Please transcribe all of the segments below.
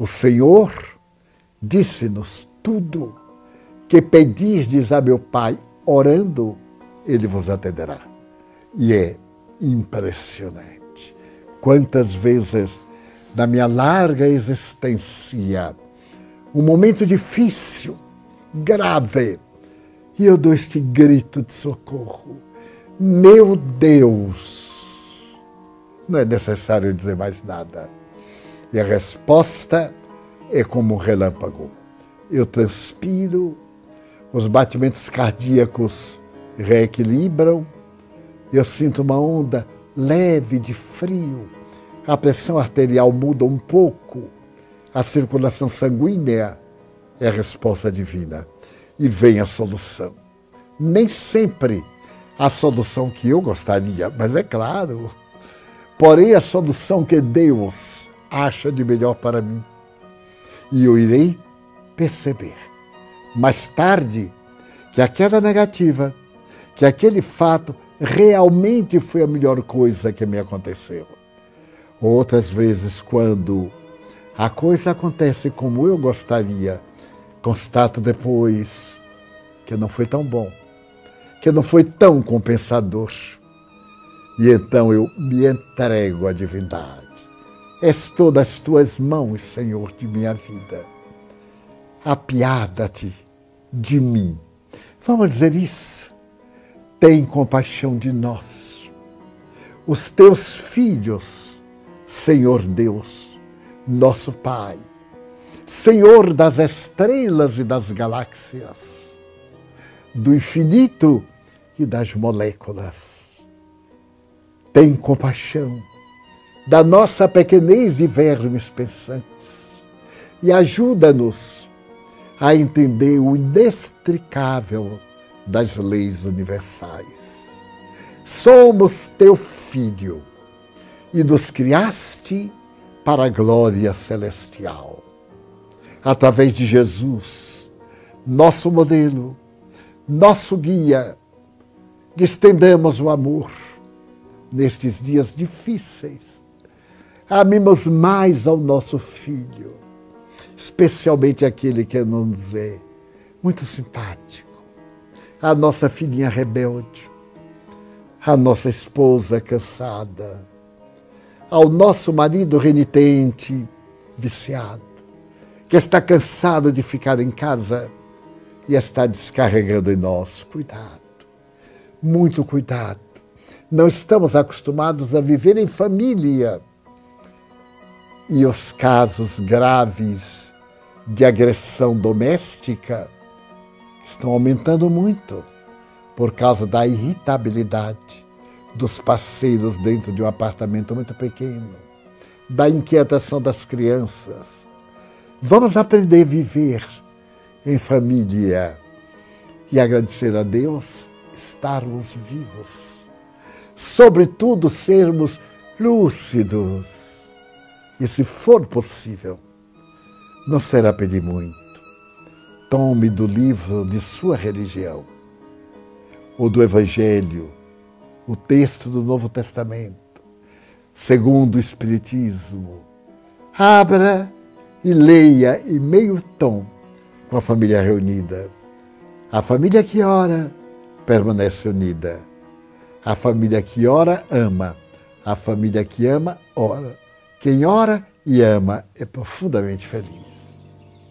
O Senhor disse-nos tudo que pedirdes a meu Pai, orando, Ele vos atenderá. E é impressionante. Quantas vezes na minha larga existência, um momento difícil, grave, e eu dou este grito de socorro. Meu Deus! Não é necessário dizer mais nada. E a resposta é como um relâmpago. Eu transpiro, os batimentos cardíacos reequilibram, eu sinto uma onda leve de frio, a pressão arterial muda um pouco, a circulação sanguínea é a resposta divina. E vem a solução. Nem sempre a solução que eu gostaria, mas é claro, porém a solução que Deus acha de melhor para mim. E eu irei perceber, mais tarde, que aquela negativa, que aquele fato realmente foi a melhor coisa que me aconteceu. Outras vezes, quando a coisa acontece como eu gostaria, constato depois que não foi tão bom, que não foi tão compensador. E então eu me entrego à divindade. Estou nas tuas mãos, Senhor, de minha vida. Apiada-te de mim. Vamos dizer isso. Tem compaixão de nós. Os teus filhos, Senhor Deus, nosso Pai, Senhor das estrelas e das galáxias, do infinito e das moléculas. Tem compaixão da nossa pequenez e vermes pensantes e ajuda-nos a entender o inextricável das leis universais. Somos teu filho e nos criaste para a glória celestial. Através de Jesus, nosso modelo, nosso guia, estendamos o amor nestes dias difíceis. Amemos mais ao nosso filho, especialmente aquele que nos é muito simpático, a nossa filhinha rebelde, a nossa esposa cansada, ao nosso marido renitente, viciado, que está cansado de ficar em casa e está descarregando em nós. Cuidado, muito cuidado. Não estamos acostumados a viver em família. E os casos graves de agressão doméstica estão aumentando muito por causa da irritabilidade dos parceiros dentro de um apartamento muito pequeno, da inquietação das crianças. Vamos aprender a viver em família e agradecer a Deus estarmos vivos. Sobretudo, sermos lúcidos. E se for possível, não será pedir muito. Tome do livro de sua religião, ou do Evangelho, o texto do Novo Testamento, segundo o Espiritismo. Abra e leia em meio tom com a família reunida. A família que ora permanece unida. A família que ora ama. A família que ama ora. Quem ora e ama é profundamente feliz.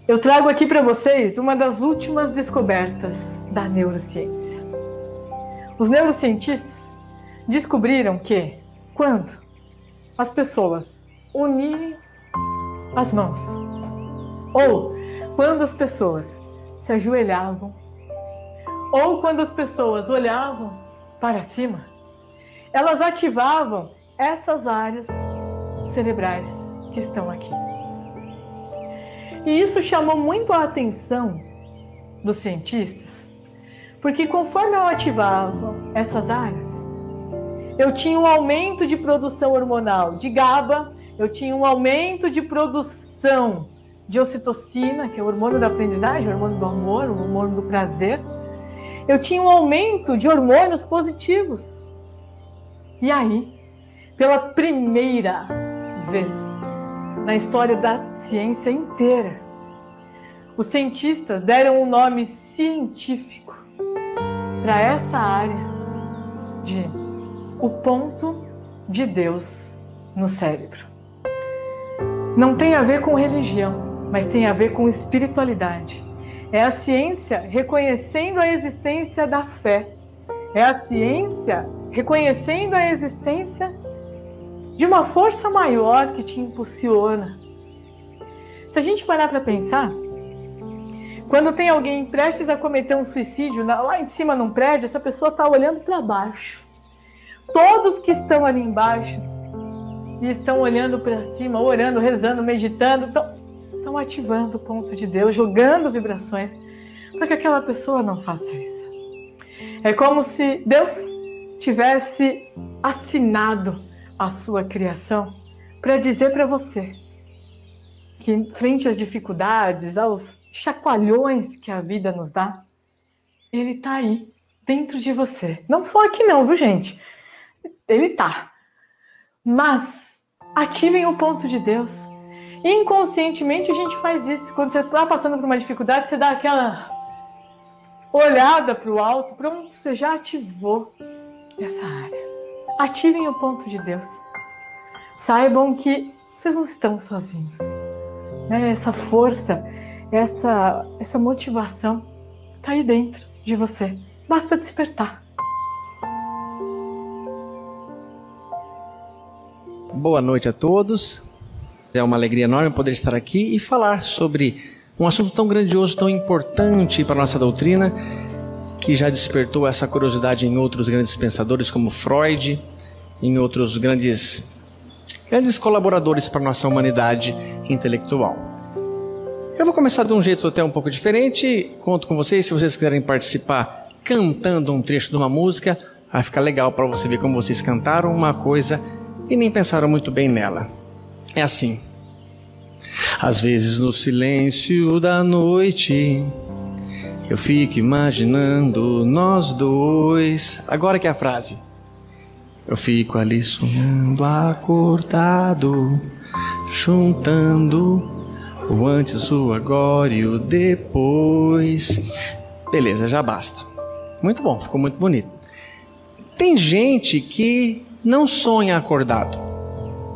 Eu trago aqui para vocês uma das últimas descobertas da neurociência. Os neurocientistas descobriram que, quando as pessoas unirem as mãos, ou quando as pessoas se ajoelhavam, ou quando as pessoas olhavam para cima, elas ativavam essas áreas cerebrais que estão aqui. E isso chamou muito a atenção dos cientistas, porque conforme eu ativava essas áreas, eu tinha um aumento de produção hormonal de GABA, eu tinha um aumento de produção de ocitocina, que é o hormônio da aprendizagem, o hormônio do amor, o hormônio do prazer. Eu tinha um aumento de hormônios positivos. E aí, pela primeira vez na história da ciência inteira, os cientistas deram um nome científico para essa área de o ponto de Deus no cérebro. Não tem a ver com religião, mas tem a ver com espiritualidade. É a ciência reconhecendo a existência da fé. É a ciência reconhecendo a existência de uma força maior que te impulsiona. Se a gente parar para pensar, quando tem alguém prestes a cometer um suicídio, lá em cima num prédio, essa pessoa está olhando para baixo. Todos que estão ali embaixo e estão olhando para cima, orando, rezando, meditando, estão ativando o ponto de Deus, jogando vibrações para que aquela pessoa não faça isso. É como se Deus tivesse assinado a sua criação para dizer para você que, frente às dificuldades, aos chacoalhões que a vida nos dá, Ele está aí, dentro de você. Não só aqui não, viu, gente? Ele está. Mas ativem o ponto de Deus. Inconscientemente a gente faz isso. Quando você está passando por uma dificuldade, você dá aquela olhada para o alto, pronto, você já ativou essa área. Ativem o ponto de Deus. Saibam que vocês não estão sozinhos. Essa força, essa motivação está aí dentro de você. Basta despertar. Boa noite a todos. É uma alegria enorme poder estar aqui e falar sobre um assunto tão grandioso, tão importante para a nossa doutrina, que já despertou essa curiosidade em outros grandes pensadores como Freud, em outros grandes colaboradores para a nossa humanidade intelectual. Eu vou começar de um jeito até um pouco diferente. Conto com vocês, se vocês quiserem participar cantando um trecho de uma música, vai ficar legal para você ver como vocês cantaram uma coisa e nem pensaram muito bem nela. É assim: às vezes no silêncio da noite eu fico imaginando nós dois. Agora que é a frase. Eu fico ali sonhando acordado, juntando o antes, o agora e o depois. Beleza, já basta. Muito bom, ficou muito bonito. Tem gente que não sonha acordado.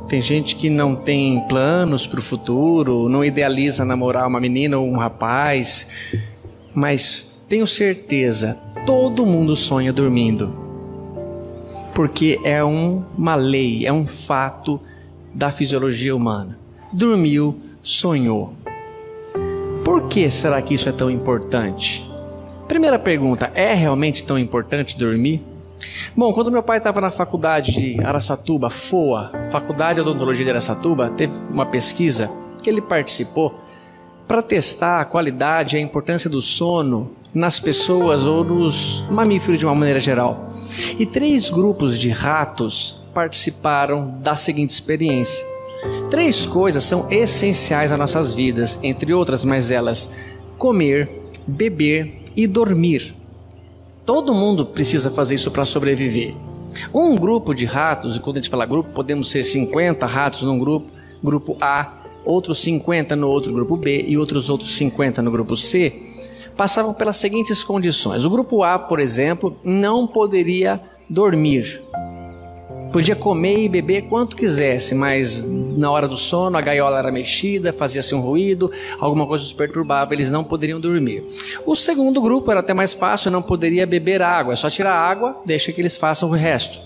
Tem gente que não tem planos para o futuro, não idealiza namorar uma menina ou um rapaz. Mas tenho certeza, todo mundo sonha dormindo. Porque é uma lei, é um fato da fisiologia humana. Dormiu, sonhou. Por que será que isso é tão importante? Primeira pergunta, é realmente tão importante dormir? Bom, quando meu pai estava na faculdade de Araçatuba, FOA, Faculdade de Odontologia de Araçatuba, teve uma pesquisa que ele participou para testar a qualidade e a importância do sono nas pessoas ou nos mamíferos de uma maneira geral. E 3 grupos de ratos participaram da seguinte experiência. 3 coisas são essenciais às nossas vidas, entre outras, mas elas: comer, beber e dormir. Todo mundo precisa fazer isso para sobreviver. Um grupo de ratos, e quando a gente fala grupo, podemos ser 50 ratos num grupo, grupo A, outros 50 no outro grupo B e outros 50 no grupo C, passavam pelas seguintes condições. O grupo A, por exemplo, não poderia dormir. Podia comer e beber quanto quisesse, mas na hora do sono a gaiola era mexida, fazia-se um ruído, alguma coisa os perturbava, eles não poderiam dormir. O segundo grupo era até mais fácil, não poderia beber água, é só tirar a água, deixa que eles façam o resto.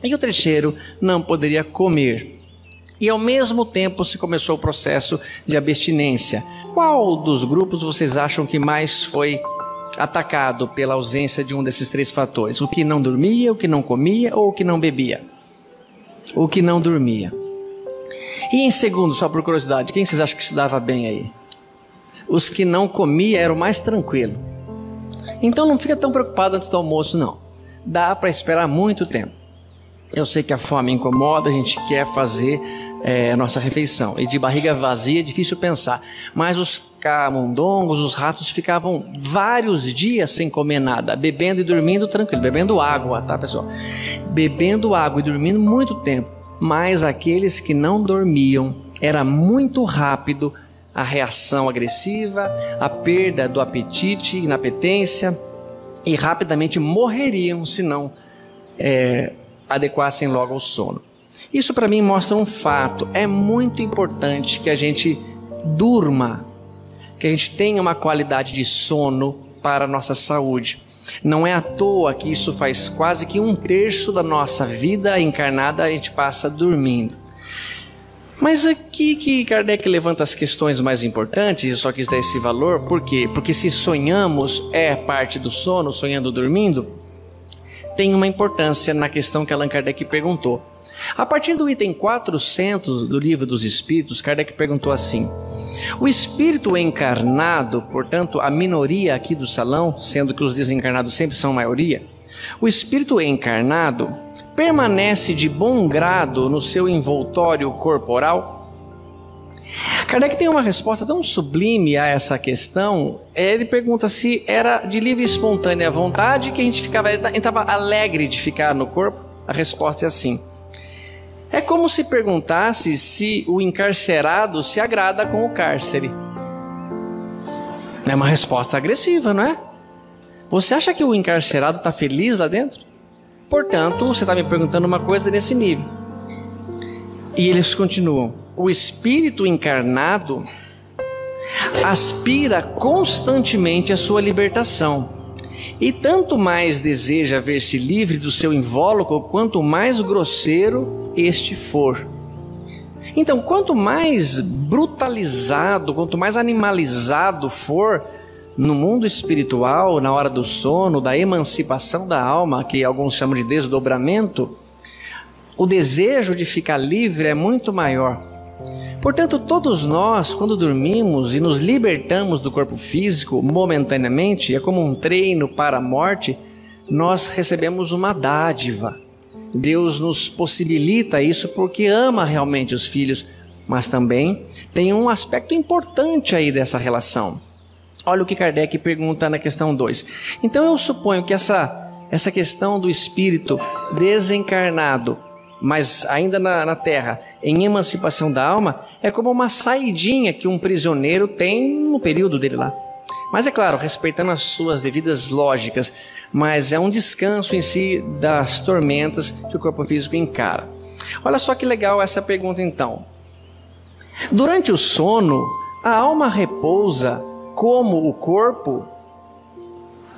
E o terceiro não poderia comer. E ao mesmo tempo se começou o processo de abstinência. Qual dos grupos vocês acham que mais foi atacado pela ausência de um desses 3 fatores? O que não dormia, o que não comia ou o que não bebia? O que não dormia. E em segundo, só por curiosidade, quem vocês acham que se dava bem aí? Os que não comiam eram mais tranquilos. Então não fica tão preocupado antes do almoço, não. Dá para esperar muito tempo. Eu sei que a fome incomoda, a gente quer fazer a nossa refeição. E de barriga vazia é difícil pensar. Mas os camundongos, os ratos ficavam vários dias sem comer nada, bebendo e dormindo tranquilo, bebendo água, tá, pessoal? Bebendo água e dormindo muito tempo. Mas aqueles que não dormiam, era muito rápido a reação agressiva, a perda do apetite, inapetência, e rapidamente morreriam se não adequassem logo ao sono. Isso para mim mostra um fato: é muito importante que a gente durma, que a gente tenha uma qualidade de sono para a nossa saúde. Não é à toa que isso faz quase que 1/3 da nossa vida encarnada a gente passa dormindo. Mas aqui que Kardec levanta as questões mais importantes, e só quis dar esse valor, por quê? Porque se sonhamos é parte do sono, sonhando dormindo, tem uma importância na questão que Allan Kardec perguntou. A partir do item 400 do Livro dos Espíritos, Kardec perguntou assim: o espírito encarnado, portanto a minoria aqui do salão, sendo que os desencarnados sempre são maioria, o espírito encarnado permanece de bom grado no seu envoltório corporal? Kardec tem uma resposta tão sublime a essa questão. Ele pergunta se era de livre e espontânea vontade que a gente estava alegre de ficar no corpo. A resposta é assim: é como se perguntasse se o encarcerado se agrada com o cárcere. É uma resposta agressiva, não é? Você acha que o encarcerado está feliz lá dentro? Portanto, você está me perguntando uma coisa nesse nível. E eles continuam: o espírito encarnado aspira constantemente à sua libertação. E tanto mais deseja ver-se livre do seu invólucro, quanto mais grosseiro este for. Então, quanto mais brutalizado, quanto mais animalizado for no mundo espiritual, na hora do sono, da emancipação da alma, que alguns chamam de desdobramento, o desejo de ficar livre é muito maior. Portanto, todos nós, quando dormimos e nos libertamos do corpo físico momentaneamente, é como um treino para a morte, nós recebemos uma dádiva. Deus nos possibilita isso porque ama realmente os filhos, mas também tem um aspecto importante aí dessa relação. Olha o que Kardec pergunta na questão 2. Então eu suponho que essa questão do espírito desencarnado, mas ainda na Terra, em emancipação da alma, é como uma saidinha que um prisioneiro tem no período dele lá. Mas é claro, respeitando as suas devidas lógicas, mas é um descanso em si das tormentas que o corpo físico encara. Olha só que legal essa pergunta então. Durante o sono, a alma repousa como o corpo?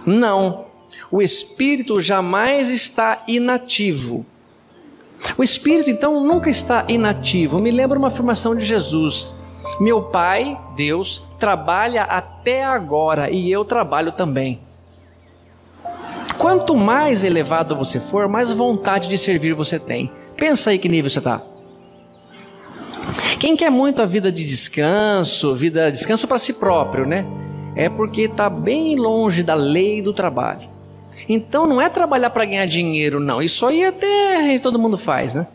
Não. O espírito jamais está inativo. O espírito então nunca está inativo. Me lembra uma afirmação de Jesus: meu Pai, Deus, trabalha até agora e eu trabalho também. Quanto mais elevado você for, mais vontade de servir você tem. Pensa aí que nível você está. Quem quer muito a vida de descanso para si próprio, né? É porque está bem longe da lei do trabalho. Então não é trabalhar para ganhar dinheiro, não. Isso aí até todo mundo faz, né?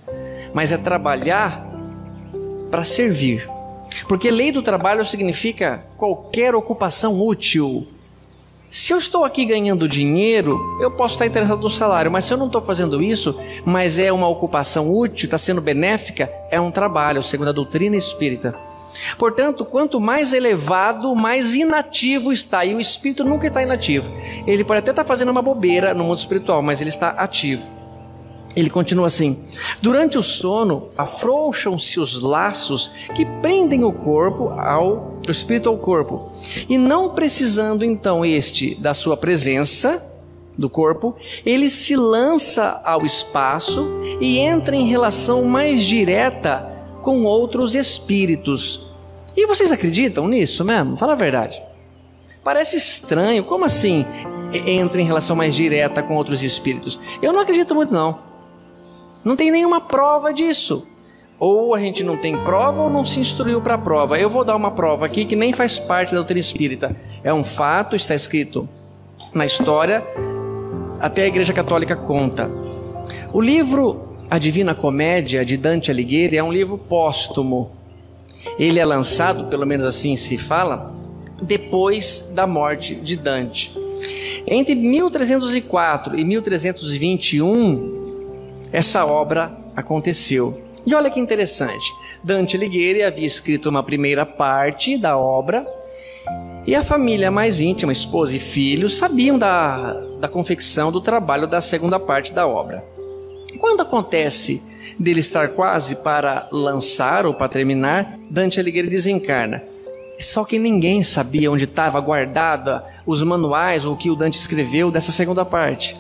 Mas é trabalhar para servir. Porque lei do trabalho significa qualquer ocupação útil. Se eu estou aqui ganhando dinheiro, eu posso estar interessado no salário, mas se eu não estou fazendo isso, mas é uma ocupação útil, está sendo benéfica, é um trabalho, segundo a doutrina espírita. Portanto, quanto mais elevado, mais inativo está. E o espírito nunca está inativo. Ele pode até estar fazendo uma bobeira no mundo espiritual, mas ele está ativo. Ele continua assim: durante o sono, afrouxam-se os laços que prendem o espírito ao corpo. E não precisando então da sua presença, do corpo, ele se lança ao espaço e entra em relação mais direta com outros espíritos. E vocês acreditam nisso mesmo? Fala a verdade. Parece estranho. Como assim entra em relação mais direta com outros espíritos? Eu não acredito muito não. Não tem nenhuma prova disso. Ou a gente não tem prova ou não se instruiu para a prova. Eu vou dar uma prova aqui que nem faz parte da doutrina espírita. É um fato, está escrito na história, até a Igreja Católica conta. O livro A Divina Comédia, de Dante Alighieri, é um livro póstumo. Ele é lançado, pelo menos assim se fala, depois da morte de Dante. Entre 1304 e 1321, essa obra aconteceu. E olha que interessante, Dante Alighieri havia escrito uma primeira parte da obra e a família mais íntima, esposa e filhos, sabiam da confecção do trabalho da segunda parte da obra. Quando acontece dele estar quase para lançar ou para terminar, Dante Alighieri desencarna. Só que ninguém sabia onde estava guardada os manuais ou o que o Dante escreveu dessa segunda parte.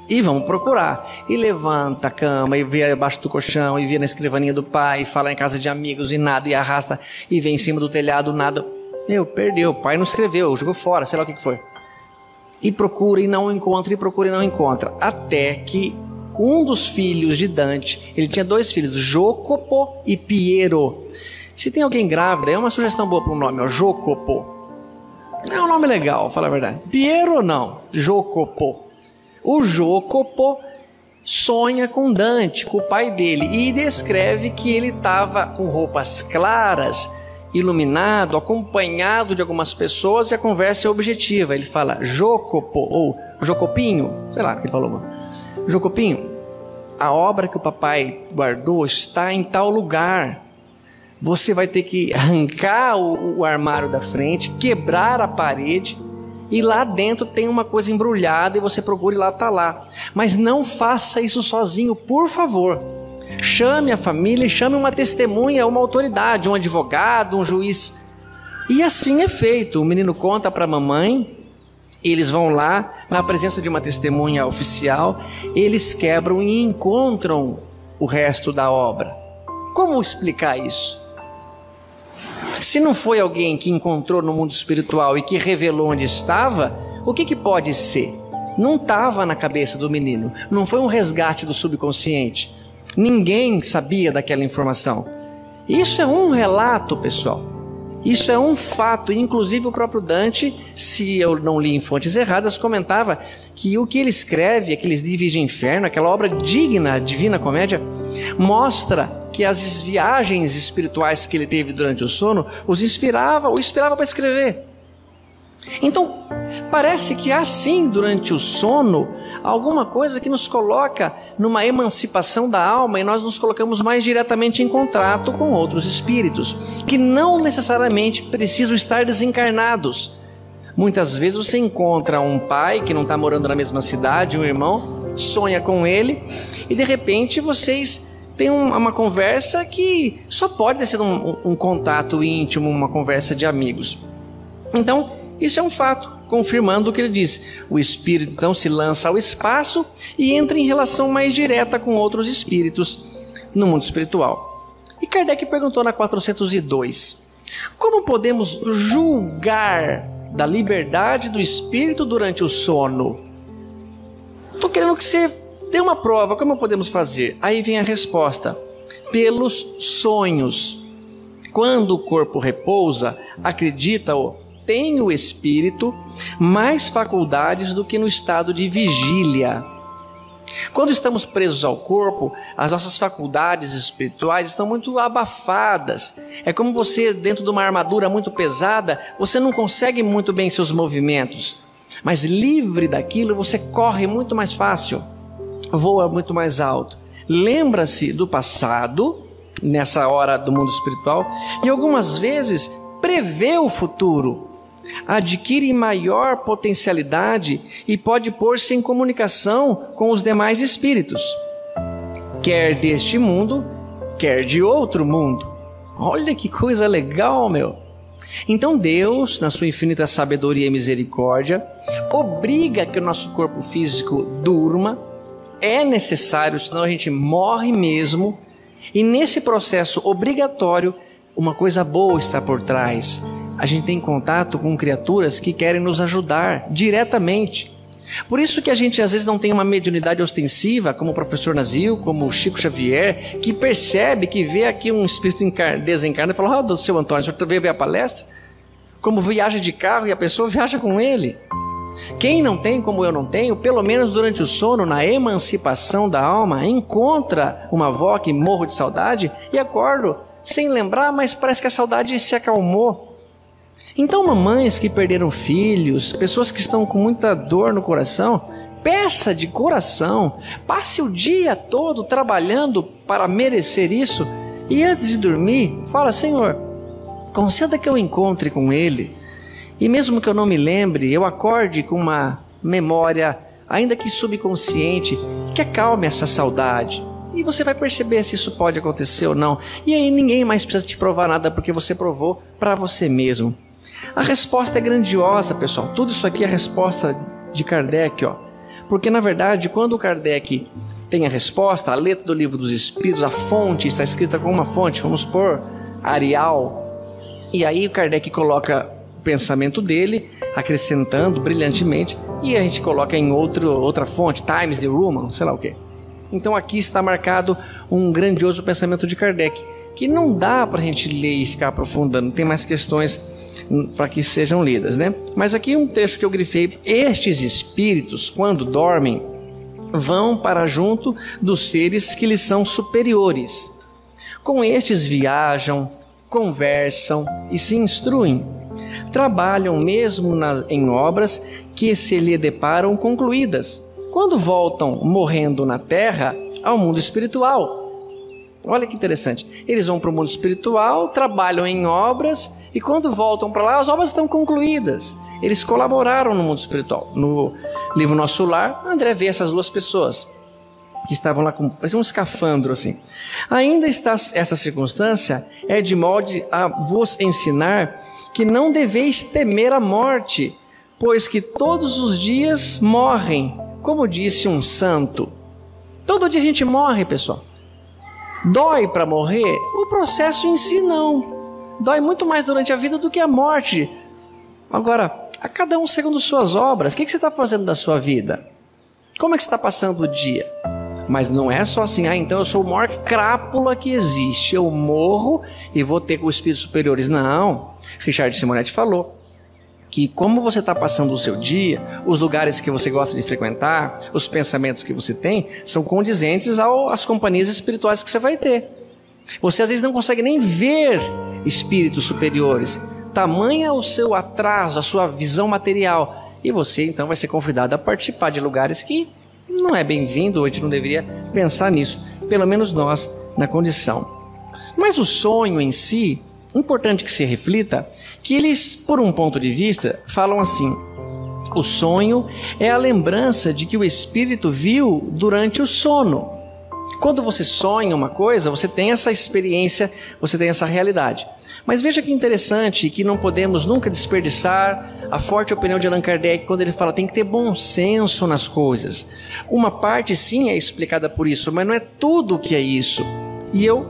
E vamos procurar. E levanta a cama, e vê abaixo do colchão, e vê na escrivaninha do pai, e fala em casa de amigos, e nada, e arrasta, e vem em cima do telhado, nada. Perdeu, o pai não escreveu, jogou fora, sei lá o que foi. E procura e não encontra, e procura e não encontra. Até que um dos filhos de Dante, ele tinha 2 filhos, Jocopo e Piero. Se tem alguém grávida, é uma sugestão boa para um nome, ó, Jocopo. É um nome legal, fala a verdade. Piero não, Jocopo. O Jocopo sonha com Dante, com o pai dele, e descreve que ele estava com roupas claras, iluminado, acompanhado de algumas pessoas, e a conversa é objetiva. Ele fala: Jocopo, ou Jocopinho, sei lá o que ele falou, mano. Jocopinho, a obra que o papai guardou está em tal lugar. Você vai ter que arrancar o armário da frente, quebrar a parede, e lá dentro tem uma coisa embrulhada e você procura e lá está lá. Mas não faça isso sozinho, por favor. Chame a família, chame uma testemunha, uma autoridade, um advogado, um juiz. E assim é feito. O menino conta para a mamãe, eles vão lá, na presença de uma testemunha oficial, eles quebram e encontram o resto da obra. Como explicar isso? Se não foi alguém que encontrou no mundo espiritual e que revelou onde estava, o que pode ser? Não estava na cabeça do menino, não foi um resgate do subconsciente. Ninguém sabia daquela informação. Isso é um relato, pessoal. Isso é um fato. Inclusive o próprio Dante, se eu não li em fontes erradas, comentava que o que ele escreve, aqueles níveis de inferno, aquela obra digna, a Divina Comédia, mostra que as viagens espirituais que ele teve durante o sono o inspirava para escrever. Então, parece que há sim, durante o sono, alguma coisa que nos coloca numa emancipação da alma e nós nos colocamos mais diretamente em contato com outros espíritos, que não necessariamente precisam estar desencarnados. Muitas vezes você encontra um pai que não está morando na mesma cidade, um irmão, sonha com ele e de repente vocês têm uma conversa que só pode ter sido um contato íntimo, uma conversa de amigos. Então, isso é um fato, confirmando o que ele diz. O espírito então se lança ao espaço e entra em relação mais direta com outros espíritos no mundo espiritual. E Kardec perguntou na 402, como podemos julgar da liberdade do espírito durante o sono? Estou querendo que você dê uma prova, como podemos fazer? Aí vem a resposta, pelos sonhos. Quando o corpo repousa, acredita-o, tem o espírito mais faculdades do que no estado de vigília. Quando estamos presos ao corpo, as nossas faculdades espirituais estão muito abafadas. É como você dentro de uma armadura muito pesada, você não consegue muito bem seus movimentos. Mas livre daquilo, você corre muito mais fácil, voa muito mais alto. Lembra-se do passado, nessa hora do mundo espiritual, e algumas vezes prevê o futuro. Adquire maior potencialidade e pode pôr-se em comunicação com os demais espíritos, quer deste mundo, quer de outro mundo. Olha que coisa legal, meu! Então Deus, na sua infinita sabedoria e misericórdia, obriga que o nosso corpo físico durma. É necessário, senão a gente morre mesmo. E nesse processo obrigatório, uma coisa boa está por trás. A gente tem contato com criaturas que querem nos ajudar diretamente. Por isso que a gente às vezes não tem uma mediunidade ostensiva, como o professor Nazil, como o Chico Xavier, que percebe, que vê aqui um espírito desencarnado e fala: "Ah, seu Antônio, o senhor veio ver a palestra?" Como viaja de carro e a pessoa viaja com ele. Quem não tem, como eu não tenho, pelo menos durante o sono, na emancipação da alma, encontra uma avó que morro de saudade e acordo sem lembrar, mas parece que a saudade se acalmou. Então, mamães que perderam filhos, pessoas que estão com muita dor no coração, peça de coração, passe o dia todo trabalhando para merecer isso e antes de dormir, fala: Senhor, conceda que eu encontre com Ele e mesmo que eu não me lembre, eu acorde com uma memória, ainda que subconsciente, que acalme essa saudade. E você vai perceber se isso pode acontecer ou não. E aí ninguém mais precisa te provar nada, porque você provou para você mesmo. A resposta é grandiosa, pessoal. Tudo isso aqui é a resposta de Kardec, ó. Porque na verdade, quando o Kardec tem a resposta, a letra do Livro dos Espíritos, a fonte está escrita com uma fonte, vamos pôr Arial. E aí o Kardec coloca o pensamento dele, acrescentando brilhantemente, e a gente coloca em outra fonte, Times New Roman, sei lá o quê. Então aqui está marcado um grandioso pensamento de Kardec, que não dá para a gente ler e ficar aprofundando, tem mais questões para que sejam lidas, né? Mas aqui um trecho que eu grifei: estes espíritos, quando dormem, vão para junto dos seres que lhes são superiores. Com estes viajam, conversam e se instruem. Trabalham mesmo em obras que se lhe deparam concluídas, quando voltam morrendo na terra ao mundo espiritual. Olha que interessante, eles vão para o mundo espiritual, trabalham em obras e quando voltam para lá as obras estão concluídas. Eles colaboraram no mundo espiritual. No livro Nosso Lar, André vê essas duas pessoas que estavam lá com parecia um escafandro assim. Ainda está essa circunstância é de modo a vos ensinar que não deveis temer a morte, pois que todos os dias morrem, como disse um santo. Todo dia a gente morre, pessoal. Dói para morrer? O processo em si não. Dói muito mais durante a vida do que a morte. Agora, a cada um segundo suas obras, o que você está fazendo da sua vida? Como é que você está passando o dia? Mas não é só assim, então eu sou o maior crápula que existe, eu morro e vou ter com os espíritos superiores. Não, Richard Simonetti falou que como você está passando o seu dia, os lugares que você gosta de frequentar, os pensamentos que você tem, são condizentes às companhias espirituais que você vai ter. Você às vezes não consegue nem ver espíritos superiores, tamanha o seu atraso, a sua visão material, e você então vai ser convidado a participar de lugares que não é bem-vindo, a gente não deveria pensar nisso, pelo menos nós, na condição. Mas o sonho em si, importante que se reflita, que eles, por um ponto de vista, falam assim: o sonho é a lembrança de que o espírito viu durante o sono. Quando você sonha uma coisa, você tem essa experiência, você tem essa realidade. Mas veja que interessante, que não podemos nunca desperdiçar a forte opinião de Allan Kardec, quando ele fala tem que ter bom senso nas coisas. Uma parte sim é explicada por isso, mas não é tudo que é isso. E eu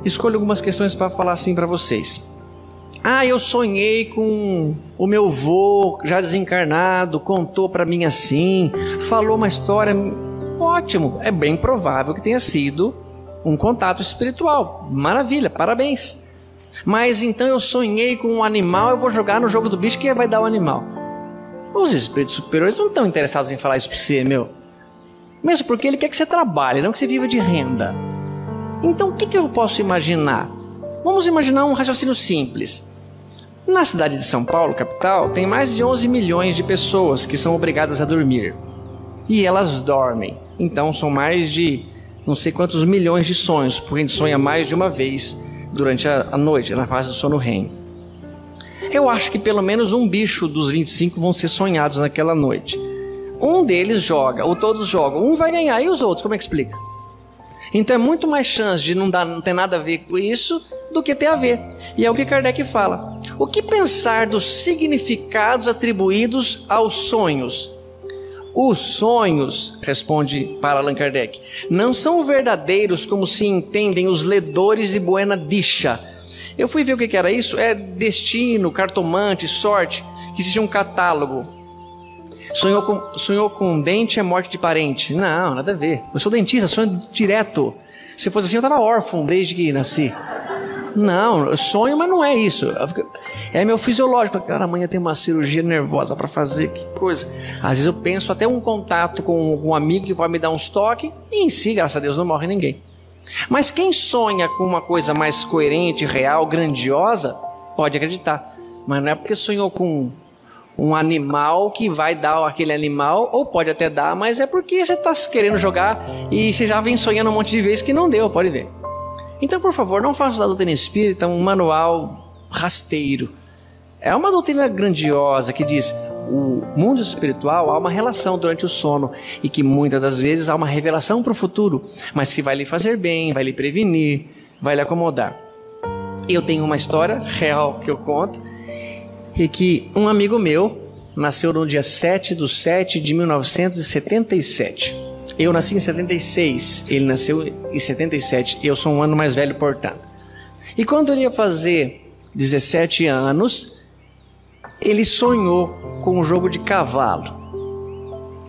escolho algumas questões para falar assim para vocês. Eu sonhei com o meu avô já desencarnado, contou para mim assim, falou uma história. Ótimo, é bem provável que tenha sido um contato espiritual. Maravilha, parabéns. Mas então eu sonhei com um animal, eu vou jogar no jogo do bicho que vai dar o animal. Os espíritos superiores não estão interessados em falar isso para você, meu. Mesmo porque ele quer que você trabalhe, não que você viva de renda. Então o que eu posso imaginar? Vamos imaginar um raciocínio simples. Na cidade de São Paulo, capital, tem mais de 11 milhões de pessoas que são obrigadas a dormir. E elas dormem. Então são mais de não sei quantos milhões de sonhos, porque a gente sonha mais de uma vez durante a noite, na fase do sono REM. Eu acho que pelo menos um bicho dos 25 vão ser sonhados naquela noite. Um deles joga, ou todos jogam. Um vai ganhar, e os outros, como é que explica? Então é muito mais chance de não ter nada a ver com isso do que ter a ver. E é o que Kardec fala. O que pensar dos significados atribuídos aos sonhos? Os sonhos, responde para Allan Kardec, não são verdadeiros como se entendem os ledores de Buena Dicha. Eu fui ver o que era isso, destino, cartomante, sorte, que existia um catálogo. Sonhou com um dente é morte de parente. Não, nada a ver. Eu sou dentista, sonho direto. Se fosse assim eu estava órfão desde que nasci. Não, eu sonho, mas não é isso. É meu fisiológico. Cara, amanhã tem uma cirurgia nervosa para fazer, que coisa. Às vezes eu penso até um contato com um amigo que vai me dar uns toques, e em si, graças a Deus, não morre ninguém. Mas quem sonha com uma coisa mais coerente, real, grandiosa, pode acreditar. Mas não é porque sonhou com um animal que vai dar aquele animal, ou pode até dar, mas é porque você está querendo jogar e você já vem sonhando um monte de vezes que não deu, pode ver. Então, por favor, não faça da doutrina espírita um manual rasteiro. É uma doutrina grandiosa que diz o mundo espiritual há uma relação durante o sono e que muitas das vezes há uma revelação para o futuro, mas que vai lhe fazer bem, vai lhe prevenir, vai lhe acomodar. Eu tenho uma história real que eu conto, e que um amigo meu nasceu no dia 7/7/1977. Eu nasci em 76, ele nasceu em 77, eu sou um ano mais velho, portanto. E quando ele ia fazer 17 anos, ele sonhou com um jogo de cavalo.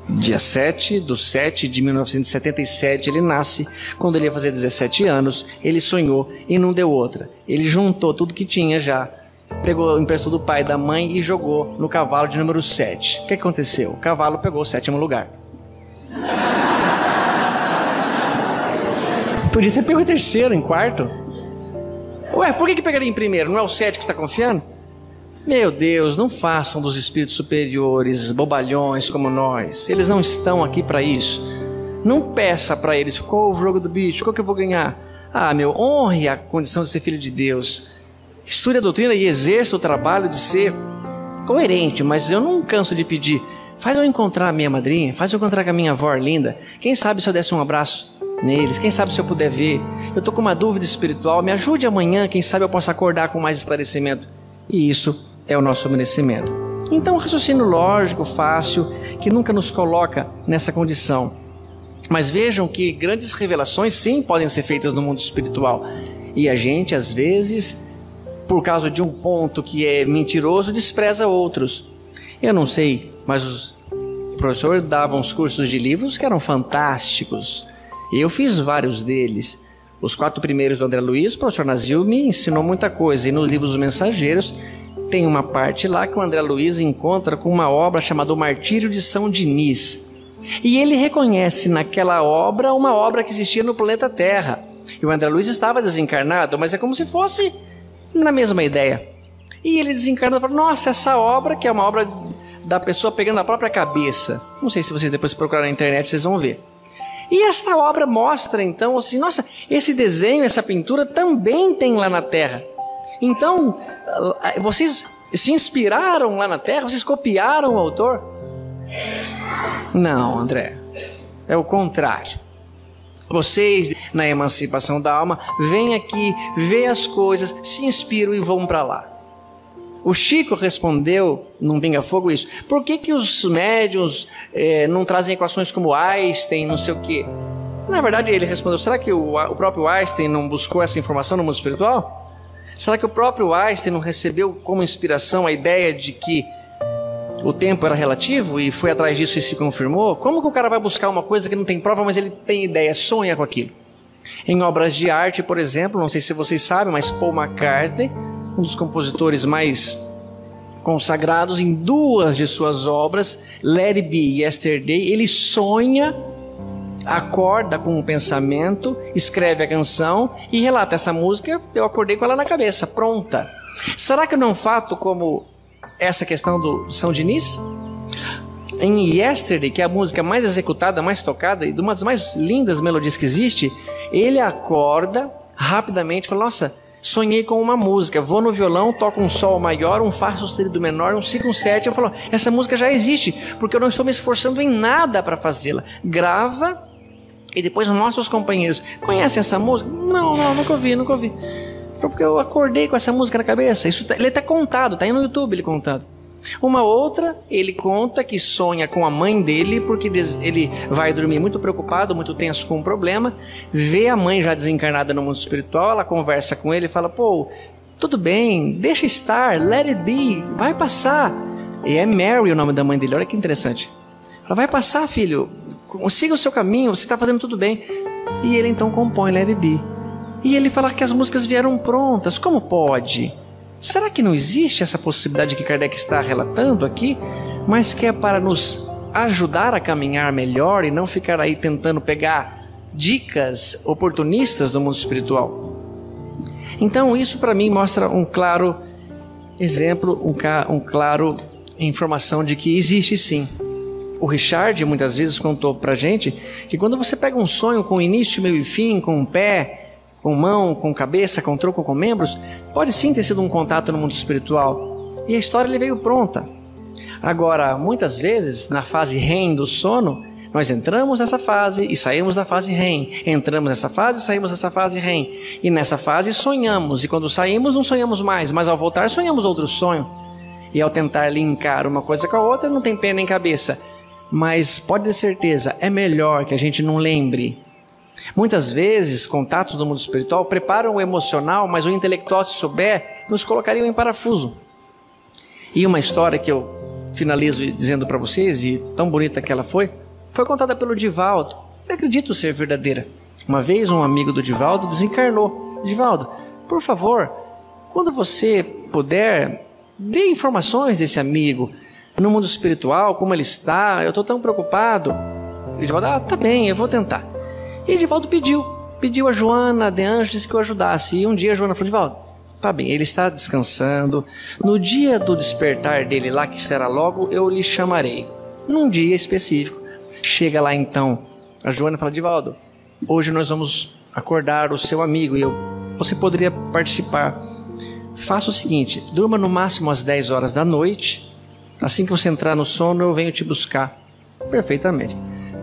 Dia 7/7/1977 ele nasce. Quando ele ia fazer 17 anos, ele sonhou e não deu outra. Ele juntou tudo que tinha já, emprestou do pai e da mãe e jogou no cavalo de número 7. O que aconteceu? O cavalo pegou o 7º lugar. Podia ter pego em 3º, em 4º. Ué, por que pegaria em 1º? Não é o 7 que está confiando? Meu Deus, não façam dos espíritos superiores bobalhões como nós. Eles não estão aqui para isso. Não peça para eles, qual o jogo do bicho, qual que eu vou ganhar? Honre a condição de ser filho de Deus. Estude a doutrina e exerça o trabalho de ser coerente, mas eu não canso de pedir. Faz eu encontrar a minha madrinha, faz eu encontrar com a minha avó linda. Quem sabe se eu desse um abraço neles, quem sabe se eu puder ver. Eu estou com uma dúvida espiritual, me ajude amanhã, quem sabe eu possa acordar com mais esclarecimento. E isso é o nosso merecimento. Então, um raciocínio lógico, fácil, que nunca nos coloca nessa condição. Mas vejam que grandes revelações sim podem ser feitas no mundo espiritual. E a gente, às vezes, por causa de um ponto que é mentiroso, despreza outros. Eu não sei, mas professor dava uns cursos de livros que eram fantásticos. Eu fiz vários deles. Os 4 primeiros do André Luiz, o professor Nazil me ensinou muita coisa. E nos livros dos Mensageiros tem uma parte lá que o André Luiz encontra com uma obra chamada O Martírio de São Dinis. E ele reconhece naquela obra uma obra que existia no planeta Terra. E o André Luiz estava desencarnado, mas é como se fosse na mesma ideia. E ele desencarnou e falou, nossa, essa obra, que é uma obra da pessoa pegando a própria cabeça. Não sei se vocês depois procurarem na internet, vocês vão ver. E esta obra mostra, então, assim, nossa, esse desenho, essa pintura também tem lá na Terra. Então, vocês se inspiraram lá na Terra? Vocês copiaram o autor? Não, André. É o contrário. Vocês, na emancipação da alma, vêm aqui, vê as coisas, se inspiram e vão para lá. O Chico respondeu, num pinga-fogo, isso. Por que os médiuns não trazem equações como Einstein, não sei o quê? Na verdade, ele respondeu, será que o próprio Einstein não buscou essa informação no mundo espiritual? Será que o próprio Einstein não recebeu como inspiração a ideia de que o tempo era relativo e foi atrás disso e se confirmou? Como que o cara vai buscar uma coisa que não tem prova, mas ele tem ideia, sonha com aquilo? Em obras de arte, por exemplo, não sei se vocês sabem, mas Paul McCartney, um dos compositores mais consagrados, em 2 de suas obras, Let It Be e Yesterday, ele sonha, acorda com um pensamento, escreve a canção e relata essa música, eu acordei com ela na cabeça, pronta. Será que não é um fato como essa questão do São Dinis? Em Yesterday, que é a música mais executada, mais tocada e uma das mais lindas melodias que existe, ele acorda rapidamente e fala, nossa, sonhei com uma música, vou no violão, toco um sol maior, um fá sustenido menor, um si com 7, eu falo, essa música já existe, porque eu não estou me esforçando em nada para fazê-la. Grava e depois mostra aos companheiros, conhecem essa música? Não, nunca ouvi. Porque eu acordei com essa música na cabeça. Ele está contado, está aí no YouTube ele contado. Uma outra, ele conta que sonha com a mãe dele, porque ele vai dormir muito preocupado, muito tenso com um problema, vê a mãe já desencarnada no mundo espiritual, ela conversa com ele e fala, pô, tudo bem, deixa estar, let it be, vai passar. E é Mary o nome da mãe dele, olha que interessante. Ela vai passar, filho, siga o seu caminho, você está fazendo tudo bem. E ele então compõe Let It Be. E ele fala que as músicas vieram prontas, como pode? Será que não existe essa possibilidade que Kardec está relatando aqui, mas que é para nos ajudar a caminhar melhor e não ficar aí tentando pegar dicas oportunistas do mundo espiritual? Então isso para mim mostra um claro exemplo, um claro informação de que existe sim. O Richard muitas vezes contou para a gente que quando você pega um sonho com início, meio e fim, com um pé, com mão, com cabeça, com tronco, com membros, pode sim ter sido um contato no mundo espiritual. E a história ele veio pronta. Agora, muitas vezes, na fase REM do sono, nós entramos nessa fase e saímos da fase REM. Entramos nessa fase e saímos dessa fase REM. E nessa fase sonhamos. E quando saímos, não sonhamos mais. Mas ao voltar, sonhamos outro sonho. E ao tentar linkar uma coisa com a outra, não tem pé nem cabeça. Mas pode ter certeza, é melhor que a gente não lembre. Muitas vezes, contatos do mundo espiritual preparam o emocional, mas o intelectual, se souber, nos colocariam em parafuso. E uma história que eu finalizo dizendo para vocês, e tão bonita que ela foi contada pelo Divaldo. Eu acredito ser verdadeira. Uma vez um amigo do Divaldo desencarnou. Divaldo, por favor, quando você puder, dê informações desse amigo no mundo espiritual, como ele está, eu estou tão preocupado. E o Divaldo, tá bem, eu vou tentar. E Divaldo pediu a Joana de Anjos, disse que eu ajudasse. E um dia a Joana falou, Divaldo, tá bem, ele está descansando. No dia do despertar dele lá, que será logo, eu lhe chamarei. Num dia específico. Chega lá então a Joana e fala, Divaldo, hoje nós vamos acordar o seu amigo e você poderia participar. Faça o seguinte, durma no máximo às 10 horas da noite. Assim que você entrar no sono, eu venho te buscar. Perfeitamente.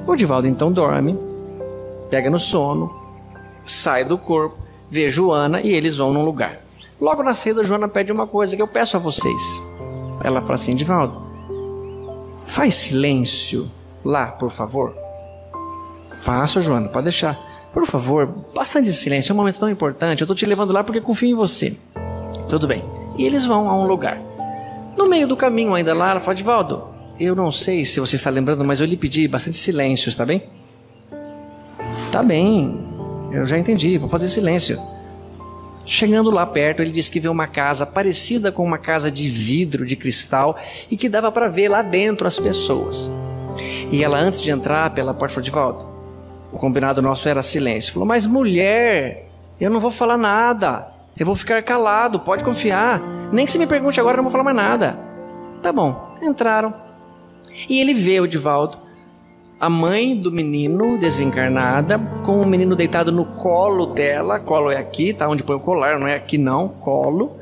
O Divaldo então dorme, pega no sono, sai do corpo, vê Joana e eles vão num lugar. Logo na saída, Joana pede uma coisa que eu peço a vocês. Ela fala assim, Divaldo, faz silêncio lá, por favor. Faço, Joana, pode deixar. Por favor, bastante silêncio, é um momento tão importante, eu estou te levando lá porque confio em você. Tudo bem. E eles vão a um lugar. No meio do caminho ainda lá, ela fala, Divaldo, eu não sei se você está lembrando, mas eu lhe pedi bastante silêncio, está bem? Tá bem, eu já entendi, vou fazer silêncio. Chegando lá perto, ele disse que viu uma casa parecida com uma casa de vidro, de cristal, e que dava para ver lá dentro as pessoas. E ela, antes de entrar pela porta, falou: Divaldo, o combinado nosso era silêncio. Falou: mas mulher, eu não vou falar nada, eu vou ficar calado, pode confiar. Nem que você me pergunte agora, eu não vou falar mais nada. Tá bom, entraram. E ele vê o Divaldo, a mãe do menino desencarnada, com o menino deitado no colo dela. Colo é aqui, tá? Onde põe o colar, não é aqui não, colo.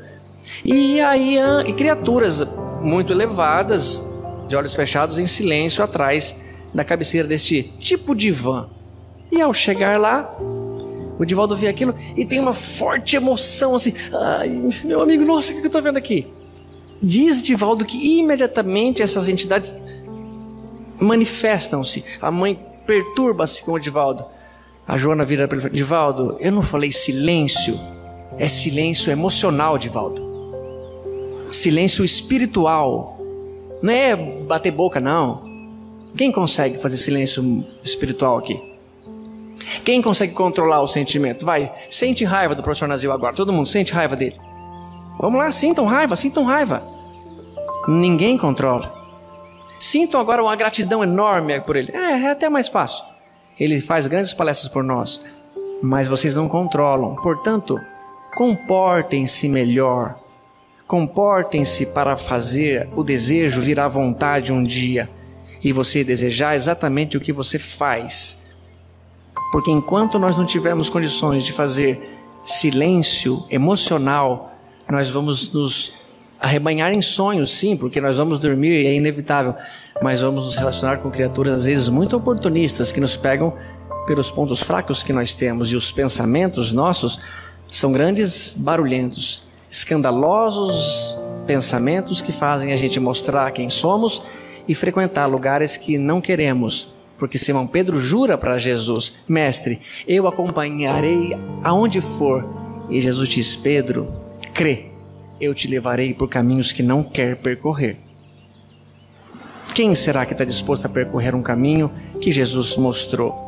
E aí, e criaturas muito elevadas, de olhos fechados, em silêncio, atrás da cabeceira deste tipo divã. E ao chegar lá, o Divaldo vê aquilo e tem uma forte emoção, assim: ai, meu amigo, nossa, o que eu tô vendo aqui? Diz Divaldo que imediatamente essas entidades manifestam-se. A mãe perturba-se com o Divaldo. A Joana vira para ele: Divaldo, eu não falei silêncio, é silêncio emocional, Divaldo. Silêncio espiritual. Não é bater boca, não. Quem consegue fazer silêncio espiritual aqui? Quem consegue controlar o sentimento? Vai, sente raiva do professor Nazil agora. Todo mundo sente raiva dele. Vamos lá, sintam raiva, sintam raiva. Ninguém controla. Sintam agora uma gratidão enorme por ele. É até mais fácil. Ele faz grandes palestras por nós, mas vocês não controlam. Portanto, comportem-se melhor. Comportem-se para fazer o desejo virar vontade um dia e você desejar exatamente o que você faz. Porque enquanto nós não tivermos condições de fazer silêncio emocional, nós vamos nos arrebanhar em sonhos, sim, porque nós vamos dormir, é inevitável, mas vamos nos relacionar com criaturas às vezes muito oportunistas, que nos pegam pelos pontos fracos que nós temos, e os pensamentos nossos são grandes barulhentos, escandalosos pensamentos que fazem a gente mostrar quem somos e frequentar lugares que não queremos. Porque Simão Pedro jura para Jesus: mestre, eu acompanharei aonde for. E Jesus diz: Pedro, crê, eu te levarei por caminhos que não quer percorrer. Quem será que está disposto a percorrer um caminho que Jesus mostrou?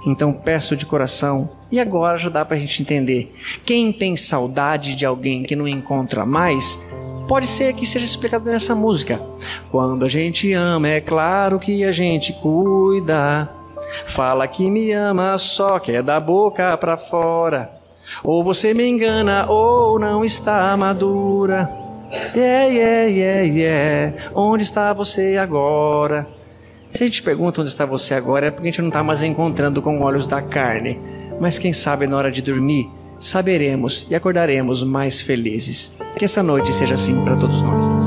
Então peço de coração, e agora já dá para a gente entender. Quem tem saudade de alguém que não encontra mais, pode ser que seja explicado nessa música. Quando a gente ama, é claro que a gente cuida. Fala que me ama, só que é da boca para fora. Ou você me engana, ou não está madura. Onde está você agora? Se a gente pergunta onde está você agora, é porque a gente não está mais encontrando com olhos da carne. Mas quem sabe na hora de dormir, saberemos e acordaremos mais felizes. Que esta noite seja assim para todos nós.